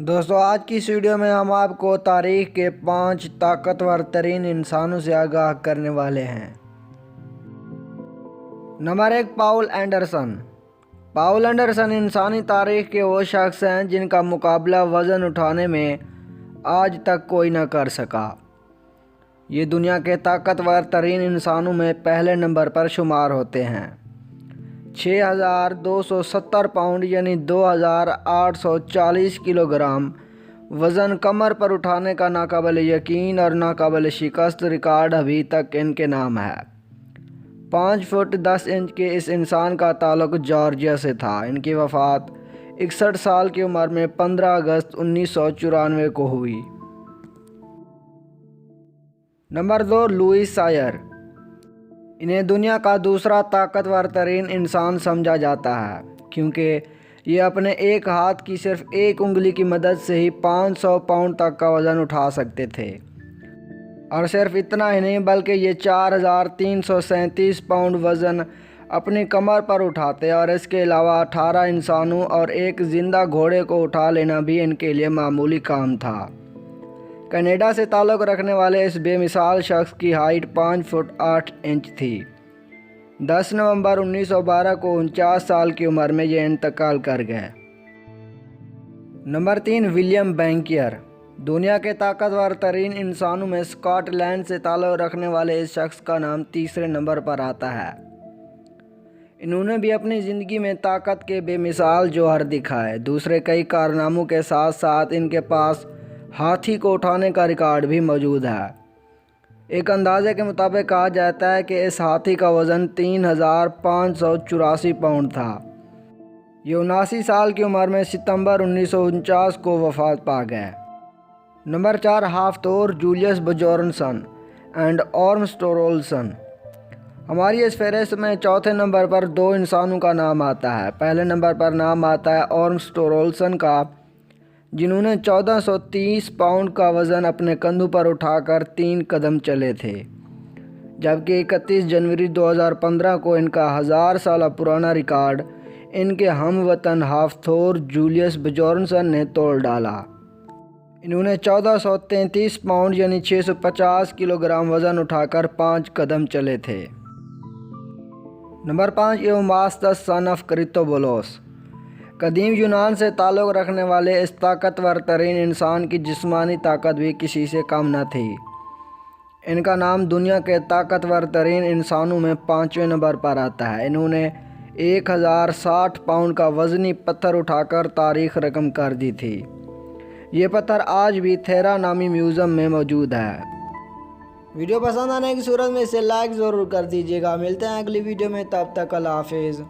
دوستو آج کی اس ویڈیو میں ہم آپ کو تاریخ کے 5 طاقتور ترین انسانوں سے آگاہ کرنے والے ہیں۔ نمبر 1، پاول اینڈرسن۔ پاول اینڈرسن انسانی تاریخ کے وہ شخص ہیں جن کا مقابلہ وزن اٹھانے میں آج تک کوئی نہ کر سکا۔ یہ دنیا کے طاقتور ترین انسانوں میں پہلے نمبر پر شمار ہوتے ہیں۔ 6270 پاؤنڈ یعنی 2840 کلو گرام وزن کمر پر اٹھانے کا ناقابل یقین اور ناقابل شکست ریکارڈ ابھی تک ان کے نام ہے۔ 5 فٹ 10 انچ کے اس انسان کا تعلق جارجیا سے تھا۔ ان کی وفات 61 سال کی عمر میں 15 اگست 1994 کو ہوئی۔ نمبر 2، لوئس سائر۔ انہیں دنیا کا دوسرا طاقتور ترین انسان سمجھا جاتا ہے کیونکہ یہ اپنے ایک ہاتھ کی صرف ایک انگلی کی مدد سے ہی 500 پاؤنڈ تک کا وزن اٹھا سکتے تھے، اور صرف اتنا ہی نہیں بلکہ یہ 4337 پاؤنڈ وزن اپنی کمر پر اٹھاتے، اور اس کے علاوہ 18 انسانوں اور ایک زندہ گھوڑے کو اٹھا لینا بھی ان کے لیے معمولی کام تھا۔ کینیڈا سے تعلق رکھنے والے اس بے مثال شخص کی ہائٹ 5 فٹ 8 انچ تھی۔ 10 نومبر 1912 کو 49 سال کی عمر میں یہ انتقال کر گئے۔ Number 3، William Bankier. دنیا کے طاقتور ترین انسانوں میں اسکاٹ لینڈ سے تعلق رکھنے والے اس شخص کا نام تیسرے نمبر پر آتا ہے۔ انہوں نے بھی اپنی زندگی میں طاقت کے بے مثال جوہر دکھائے۔ دوسرے کئی کارناموں کے ساتھ ساتھ ان کے پاس ہاتھی کو اٹھانے کا ریکارڈ بھی موجود ہے۔ ایک اندازے کے مطابق کہا جاتا ہے کہ اس ہاتھی کا وزن 3584 پاؤنڈ تھا۔ یہ 79 سال کی عمر میں ستمبر 1949 کو وفات پا گئے۔ Number 4، Hafthor Julius Bjornsson and Armstrongson. ہماری اس فہرست میں چوتھے نمبر پر 2 انسانوں کا نام آتا ہے۔ پہلے نمبر پر نام آتا ہے آرمسٹرونگسن کا، جنہوں نے 1430 پاؤنڈ کا وزن اپنے کندھوں پر اٹھا کر 3 قدم چلے تھے، جبکہ 31 جنوری 2015 کو ان کا 1000 سالہ پرانا ریکارڈ ان کے ہم وطن ہافثور جولیس بجورنسن نے توڑ ڈالا۔ انہوں نے 1433 پاؤنڈ یعنی 650 کلو گرام وزن اٹھا کر 5 قدم چلے تھے۔ Number 5، Eumastas son of Critobulus. قدیم یونان سے تعلق رکھنے والے اس طاقتور ترین انسان کی جسمانی طاقت بھی کسی سے کم نہ تھی۔ ان کا نام دنیا کے طاقتور ترین انسانوں میں 5ویں نمبر پر آتا ہے۔ انہوں نے 1060 پاؤنڈ کا وزنی پتھر اٹھا کر تاریخ رقم کر دی تھی۔ یہ پتھر آج بھی تھیرا نامی میوزیم میں موجود ہے۔ ویڈیو پسند آنے کی صورت میں اسے لائک ضرور کر دیجیے گا۔ ملتے ہیں اگلی ویڈیو میں، تب تک اللہ حافظ۔